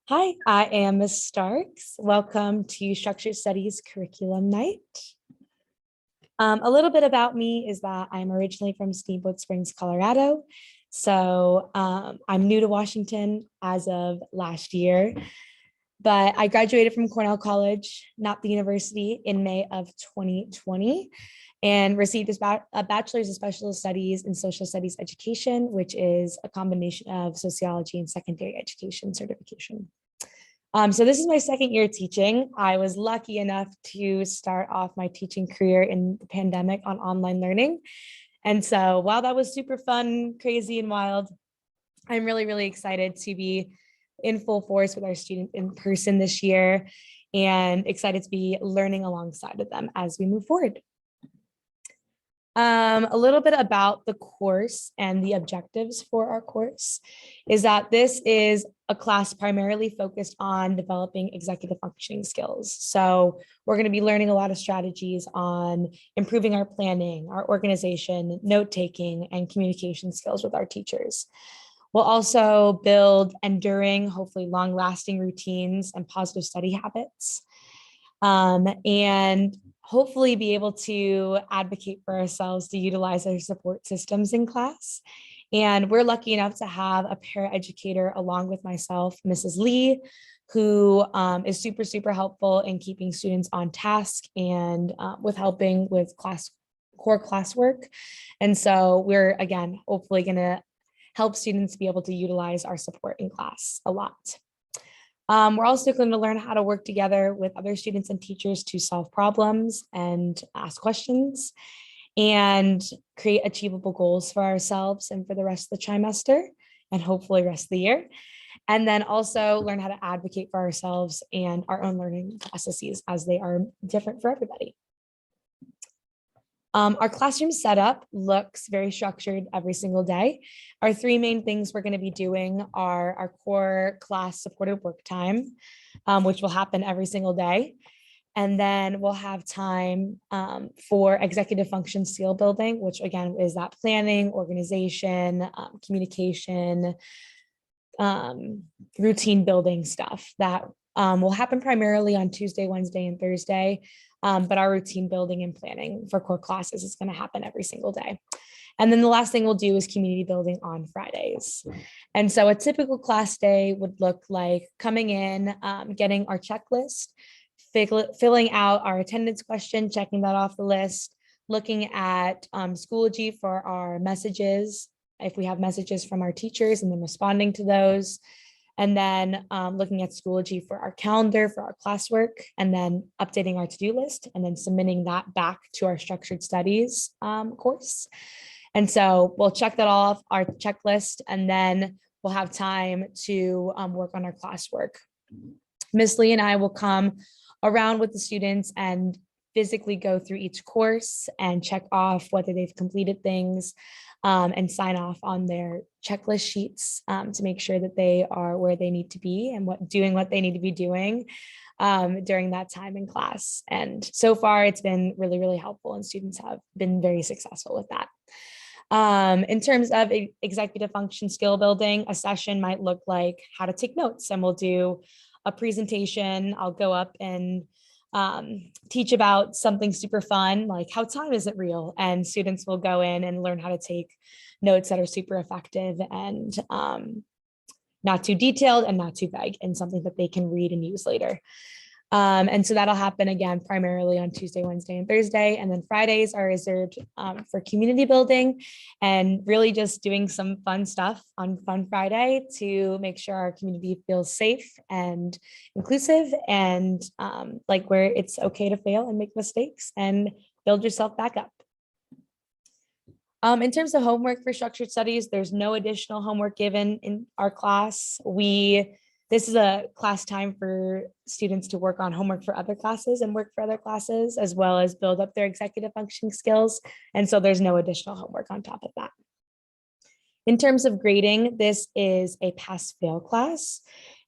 Hi, I am Ms. Starks. Welcome to Structured Studies Curriculum Night. A little bit about me is that I'm originally from Steamboat Springs, Colorado. I'm new to Washington as of last year, but I graduated from Cornell College, not the university, in May of 2020 and received a bachelor's of special studies in social studies education, which is a combination of sociology and secondary education certification. So this is my second year teaching. I was lucky enough to start off my teaching career in the pandemic on online learning. And so while that was super fun, crazy, and wild, I'm really, really excited to be in full force with our students in person this year and excited to be learning alongside of them as we move forward. A little bit about the course and the objectives for our course is that this is a class primarily focused on developing executive functioning skills. So we're going to be learning a lot of strategies on improving our planning, our organization, note-taking, and communication skills with our teachers. We'll also build enduring, hopefully long-lasting routines and positive study habits. And hopefully be able to advocate for ourselves to utilize our support systems in class. And we're lucky enough to have a paraeducator along with myself, Mrs. Lee, who is super, super helpful in keeping students on task and with helping with core classwork. And so we're, again, hopefully going to help students be able to utilize our support in class a lot. We're also going to learn how to work together with other students and teachers to solve problems and ask questions and create achievable goals for ourselves and for the rest of the trimester and hopefully rest of the year. And then also learn how to advocate for ourselves and our own learning processes as they are different for everybody. Our classroom setup looks very structured every single day. Our three main things we're going to be doing are our core class supported work time, which will happen every single day. And then we'll have time for executive function skill building, which again is that planning, organization, communication, routine building stuff that will happen primarily on Tuesday, Wednesday, and Thursday. But our routine building and planning for core classes is going to happen every single day. And then the last thing we'll do is community building on Fridays. And so a typical class day would look like coming in, getting our checklist, filling out our attendance question, checking that off the list, looking at Schoology for our messages, if we have messages from our teachers, and then responding to those. And then looking at Schoology for our calendar, for our classwork, and then updating our to-do list, and then submitting that back to our structured studies course. And so we'll check that off our checklist, and then we'll have time to work on our classwork. Ms. Lee and I will come around with the students and physically go through each course and check off whether they've completed things and sign off on their checklist sheets to make sure that they are where they need to be and doing what they need to be doing during that time in class. And so far it's been really, really helpful, and students have been very successful with that. In terms of executive function skill building, a session might look like how to take notes, and we'll do a presentation. I'll go up and teach about something super fun, like how time isn't real, and students will go in and learn how to take notes that are super effective and not too detailed and not too vague, and something that they can read and use later. And so that'll happen again primarily on Tuesday, Wednesday, and Thursday. And then Fridays are reserved for community building and really just doing some fun stuff on Fun Friday to make sure our community feels safe and inclusive, and like where it's okay to fail and make mistakes and build yourself back up. In terms of homework for structured studies, there's no additional homework given in our class. This is a class time for students to work on homework for other classes and work for other classes, as well as build up their executive functioning skills. And so there's no additional homework on top of that. In terms of grading, this is a pass-fail class.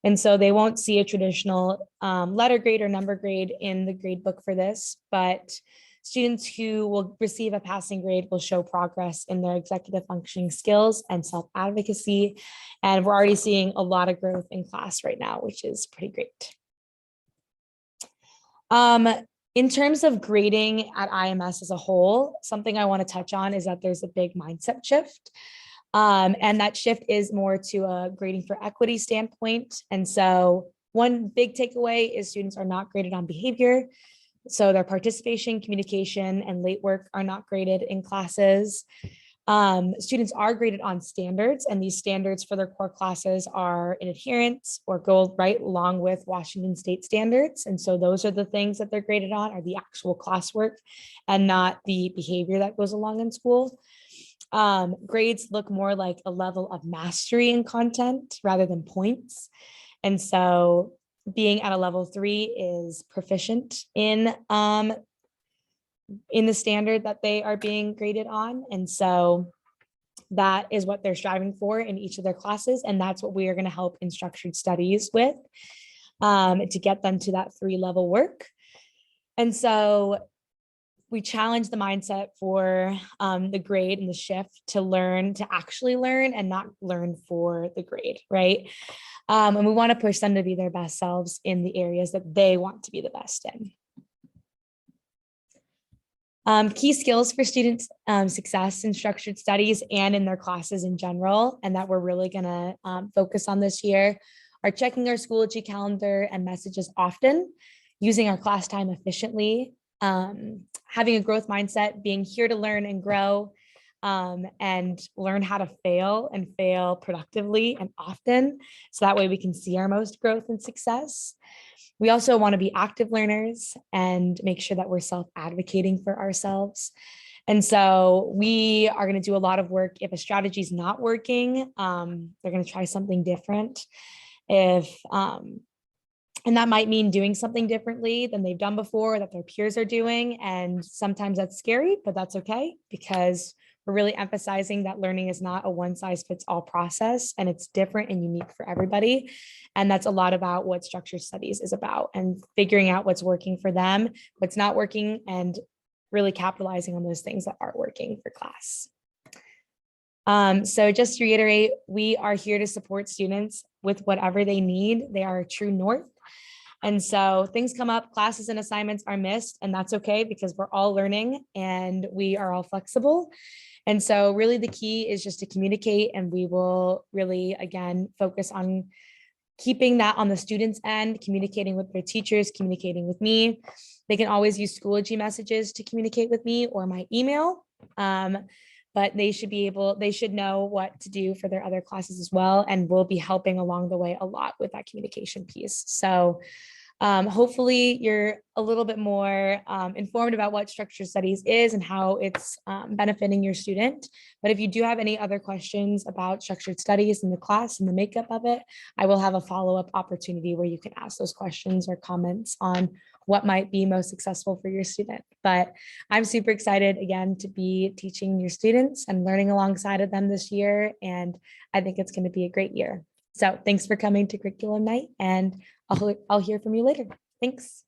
And so they won't see a traditional letter grade or number grade in the grade book for this, but Students who will receive a passing grade will show progress in their executive functioning skills and self-advocacy. And we're already seeing a lot of growth in class right now, which is pretty great. In terms of grading at IMS as a whole, something I want to touch on is that there's a big mindset shift. And that shift is more to a grading for equity standpoint. And so one big takeaway is students are not graded on behavior. So their participation, communication, and late work are not graded in classes. Students are graded on standards, and these standards for their core classes are in adherence or go right along with Washington State standards. And so those are the things that they're graded on, are the actual classwork and not the behavior that goes along in school. Grades look more like a level of mastery in content rather than points. And so being at a level 3 is proficient in the standard that they are being graded on. And so that is what they're striving for in each of their classes. And that's what we are going to help in structured studies with, to get them to that 3-level work. And so we challenge the mindset for the grade and the shift to learn, to actually learn and not learn for the grade, right? And we want to push them to be their best selves in the areas that they want to be the best in. Key skills for students' success in structured studies and in their classes in general, and that we're really going to focus on this year, are checking our Schoology calendar and messages often, using our class time efficiently, having a growth mindset, being here to learn and grow, and learn how to fail and fail productively and often, so that way we can see our most growth and success. We also want to be active learners and make sure that we're self-advocating for ourselves. And so we are going to do a lot of work. If a strategy is not working, they're going to try something different. And that might mean doing something differently than they've done before, that their peers are doing. And sometimes that's scary, but that's okay, because we're really emphasizing that learning is not a one-size-fits-all process, and it's different and unique for everybody. And that's a lot about what structured studies is about, and figuring out what's working for them, what's not working, and really capitalizing on those things that aren't working for class. So just to reiterate, we are here to support students with whatever they need. They are a true north. And so things come up, classes and assignments are missed, and that's okay, because we're all learning and we are all flexible. And so really the key is just to communicate, and we will really, again, focus on keeping that on the students' end, communicating with their teachers, communicating with me. They can always use Schoology messages to communicate with me or my email. But they should know what to do for their other classes as well. And we'll be helping along the way a lot with that communication piece. So hopefully you're a little bit more informed about what structured studies is and how it's benefiting your student. But if you do have any other questions about structured studies in the class and the makeup of it, I will have a follow-up opportunity where you can ask those questions or comments on what might be most successful for your student. But I'm super excited, again, to be teaching your students and learning alongside of them this year. And I think it's going to be a great year. So thanks for coming to Curriculum Night, and I'll hear from you later. Thanks.